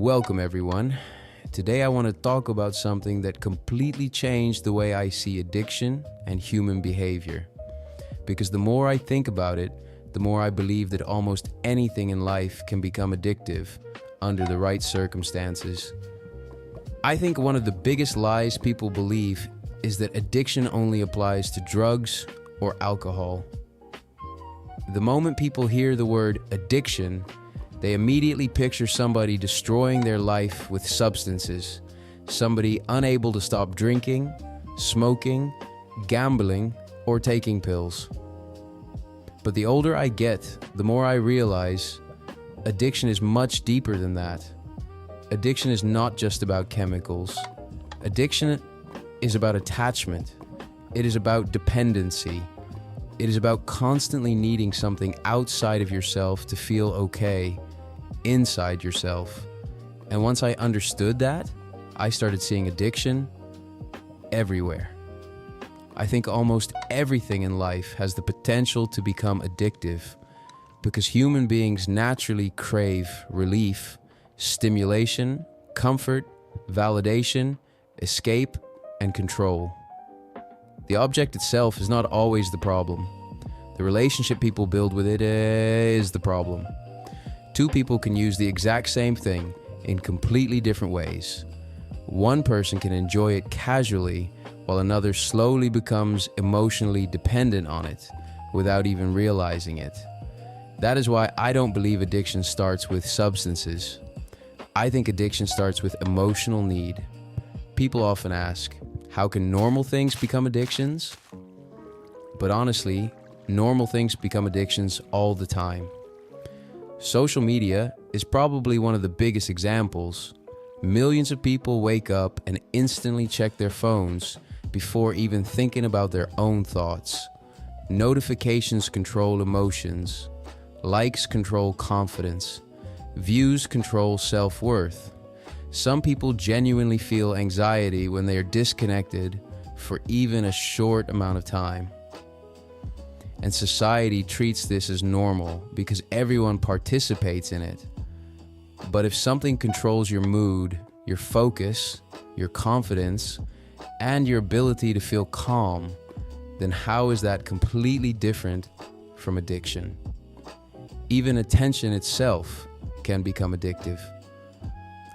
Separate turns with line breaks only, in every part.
Welcome everyone. Today I want to talk about something that completely changed the way I see addiction and human behavior. Because the more I think about it, the more I believe that almost anything in life can become addictive under the right circumstances. I think one of the biggest lies people believe is that addiction only applies to drugs or alcohol. The moment people hear the word addiction, they immediately picture somebody destroying their life with substances, somebody unable to stop drinking, smoking, gambling, or taking pills. But the older I get, the more I realize addiction is much deeper than that. Addiction is not just about chemicals. Addiction is about attachment. It is about dependency. It is about constantly needing something outside of yourself to feel okay inside yourself. And once I understood that, I started seeing addiction everywhere. I think almost everything in life has the potential to become addictive because human beings naturally crave relief, stimulation, comfort, validation, escape, and control. The object itself is not always the problem. The relationship people build with it is the problem. Two people can use the exact same thing in completely different ways. One person can enjoy it casually, while another slowly becomes emotionally dependent on it without even realizing it. That is why I don't believe addiction starts with substances. I think addiction starts with emotional need. People often ask, how can normal things become addictions? But honestly, normal things become addictions all the time. Social media is probably one of the biggest examples. Millions of people wake up and instantly check their phones before even thinking about their own thoughts. Notifications control emotions. Likes control confidence. Views control self-worth. Some people genuinely feel anxiety when they are disconnected for even a short amount of time. And society treats this as normal because everyone participates in it. But if something controls your mood, your focus, your confidence, and your ability to feel calm, then how is that completely different from addiction? Even attention itself can become addictive.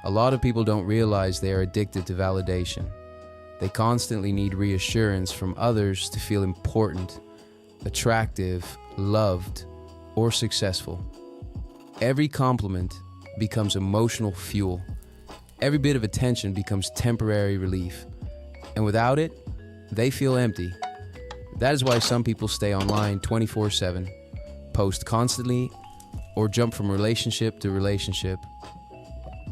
A lot of people don't realize they are addicted to validation. They constantly need reassurance from others to feel important, attractive, loved, or successful. Every compliment becomes emotional fuel. Every bit of attention becomes temporary relief. And without it, they feel empty. That is why some people stay online 24/7, post constantly, or jump from relationship to relationship.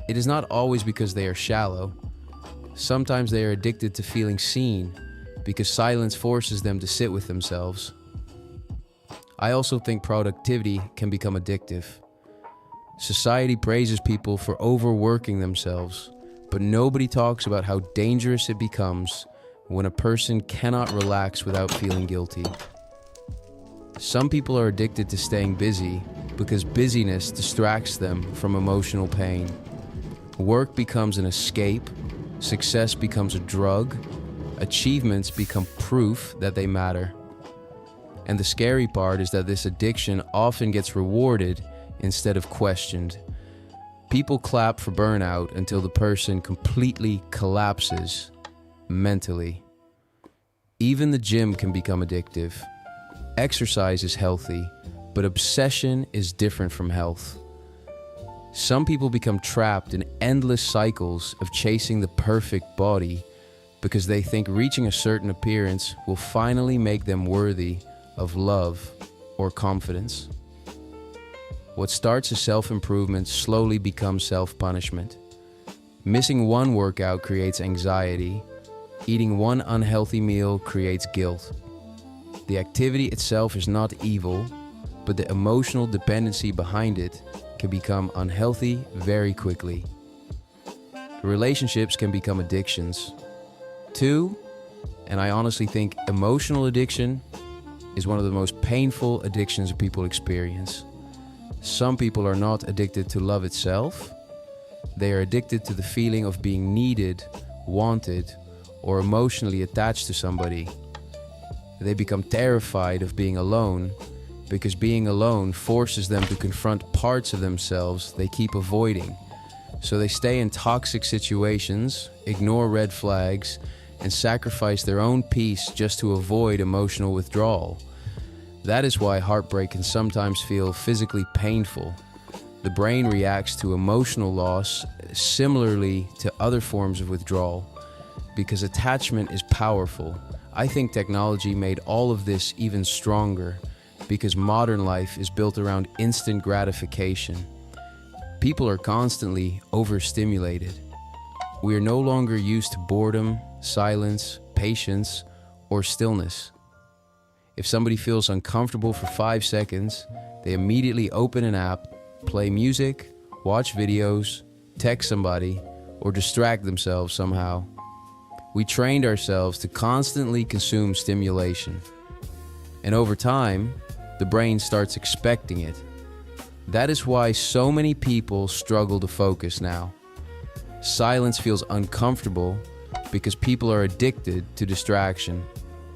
It is not always because they are shallow. Sometimes they are addicted to feeling seen because silence forces them to sit with themselves. I also think productivity can become addictive. Society praises people for overworking themselves, but nobody talks about how dangerous it becomes when a person cannot relax without feeling guilty. Some people are addicted to staying busy because busyness distracts them from emotional pain. Work becomes an escape, success becomes a drug, achievements become proof that they matter. And the scary part is that this addiction often gets rewarded instead of questioned. People clap for burnout until the person completely collapses mentally. Even the gym can become addictive. Exercise is healthy, but obsession is different from health. Some people become trapped in endless cycles of chasing the perfect body because they think reaching a certain appearance will finally make them worthy of love or confidence. What starts as self-improvement slowly becomes self-punishment. Missing one workout creates anxiety. Eating one unhealthy meal creates guilt. The activity itself is not evil, but the emotional dependency behind it can become unhealthy very quickly. Relationships can become addictions. Two, and I honestly think emotional addiction is one of the most painful addictions people experience. Some people are not addicted to love itself. They are addicted to the feeling of being needed, wanted, or emotionally attached to somebody. They become terrified of being alone because being alone forces them to confront parts of themselves they keep avoiding. So they stay in toxic situations, ignore red flags, and sacrifice their own peace just to avoid emotional withdrawal. That is why heartbreak can sometimes feel physically painful. The brain reacts to emotional loss similarly to other forms of withdrawal because attachment is powerful. I think technology made all of this even stronger because modern life is built around instant gratification. People are constantly overstimulated. We are no longer used to boredom, silence, patience, or stillness. If somebody feels uncomfortable for 5 seconds, they immediately open an app, play music, watch videos, text somebody, or distract themselves somehow. We trained ourselves to constantly consume stimulation. And over time, the brain starts expecting it. That is why so many people struggle to focus now. Silence feels uncomfortable because people are addicted to distraction.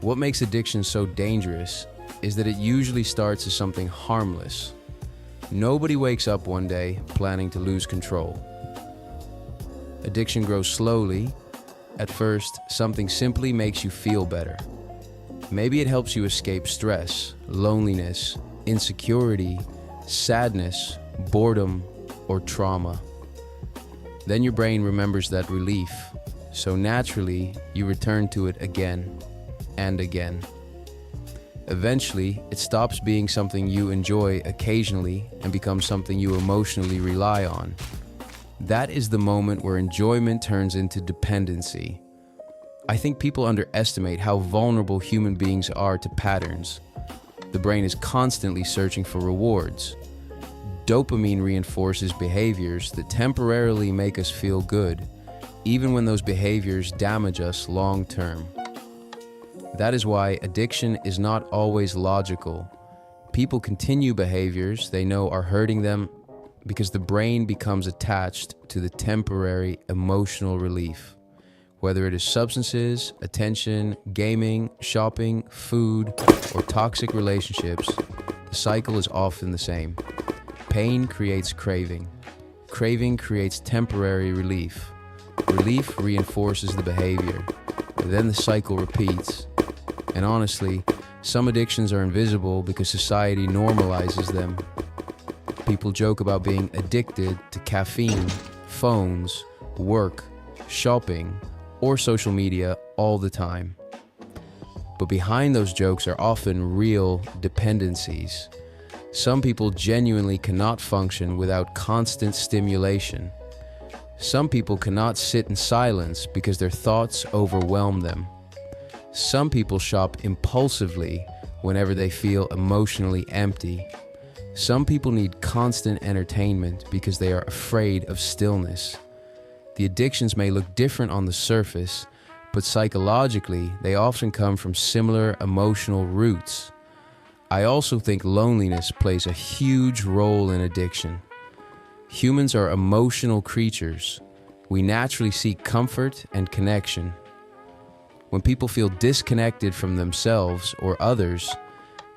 What makes addiction so dangerous is that it usually starts as something harmless. Nobody wakes up one day planning to lose control. Addiction grows slowly. At first, something simply makes you feel better. Maybe it helps you escape stress, loneliness, insecurity, sadness, boredom, or trauma. Then your brain remembers that relief, so naturally you return to it again and again. Eventually, it stops being something you enjoy occasionally and becomes something you emotionally rely on. That is the moment where enjoyment turns into dependency. I think people underestimate how vulnerable human beings are to patterns. The brain is constantly searching for rewards. Dopamine reinforces behaviors that temporarily make us feel good, even when those behaviors damage us long term. That is why addiction is not always logical. People continue behaviors they know are hurting them because the brain becomes attached to the temporary emotional relief. Whether it is substances, attention, gaming, shopping, food, or toxic relationships, the cycle is often the same. Pain creates craving. Craving creates temporary relief. Relief reinforces the behavior. And then the cycle repeats. And honestly, some addictions are invisible because society normalizes them. People joke about being addicted to caffeine, phones, work, shopping, or social media all the time. But behind those jokes are often real dependencies. Some people genuinely cannot function without constant stimulation. Some people cannot sit in silence because their thoughts overwhelm them. Some people shop impulsively whenever they feel emotionally empty. Some people need constant entertainment because they are afraid of stillness. The addictions may look different on the surface, but psychologically, they often come from similar emotional roots. I also think loneliness plays a huge role in addiction. Humans are emotional creatures. We naturally seek comfort and connection. When people feel disconnected from themselves or others,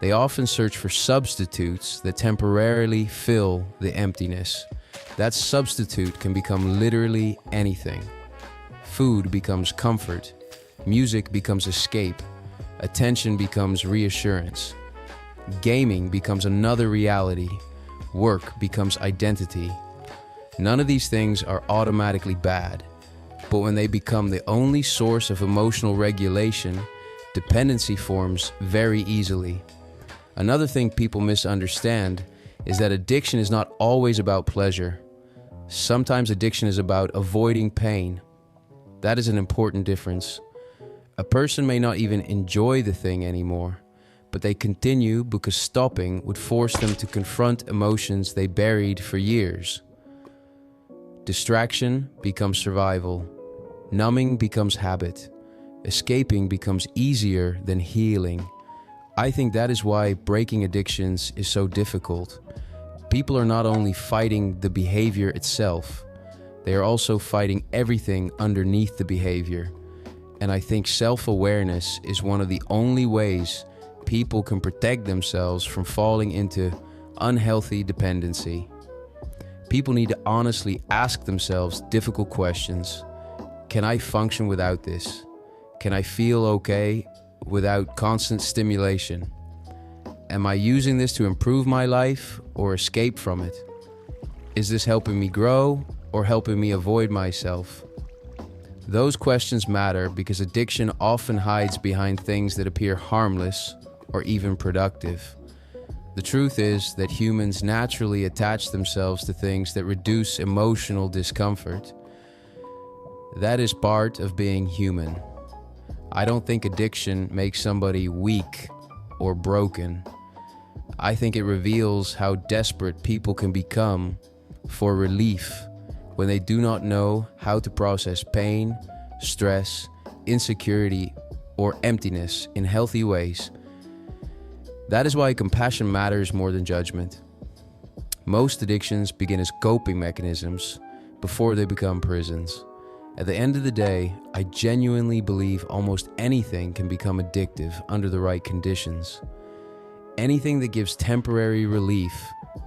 they often search for substitutes that temporarily fill the emptiness. That substitute can become literally anything. Food becomes comfort. Music becomes escape. Attention becomes reassurance. Gaming becomes another reality. Work becomes identity. None of these things are automatically bad, but when they become the only source of emotional regulation, dependency forms very easily. Another thing people misunderstand is that addiction is not always about pleasure. Sometimes addiction is about avoiding pain. That is an important difference. A person may not even enjoy the thing anymore, but they continue because stopping would force them to confront emotions they buried for years. Distraction becomes survival. Numbing becomes habit. Escaping becomes easier than healing. I think that is why breaking addictions is so difficult. People are not only fighting the behavior itself, They are also fighting everything underneath the behavior. And I think self-awareness is one of the only ways people can protect themselves from falling into unhealthy dependency. People need to honestly ask themselves difficult questions. Can I function without this? Can I feel okay without constant stimulation? Am I using this to improve my life or escape from it? Is this helping me grow or helping me avoid myself? Those questions matter because addiction often hides behind things that appear harmless or even productive. The truth is that humans naturally attach themselves to things that reduce emotional discomfort. That is part of being human. I don't think addiction makes somebody weak or broken. I think it reveals how desperate people can become for relief when they do not know how to process pain, stress, insecurity, or emptiness in healthy ways. That is why compassion matters more than judgment. Most addictions begin as coping mechanisms before they become prisons. At the end of the day, I genuinely believe almost anything can become addictive under the right conditions. Anything that gives temporary relief,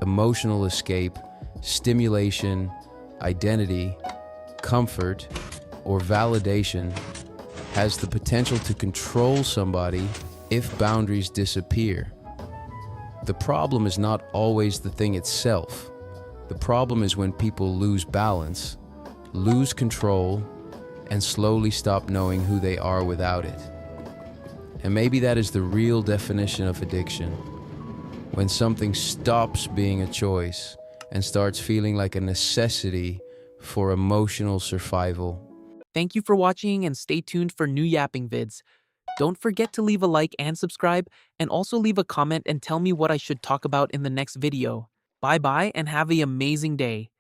emotional escape, stimulation, identity, comfort, or validation has the potential to control somebody if boundaries disappear. The problem is not always the thing itself. The problem is when people lose balance, lose control, and slowly stop knowing who they are without it. And maybe that is the real definition of addiction. When something stops being a choice and starts feeling like a necessity for emotional survival.
Thank you for watching and stay tuned for new yapping vids. Don't forget to leave a like and subscribe, and also leave a comment and tell me what I should talk about in the next video. Bye bye and have an amazing day.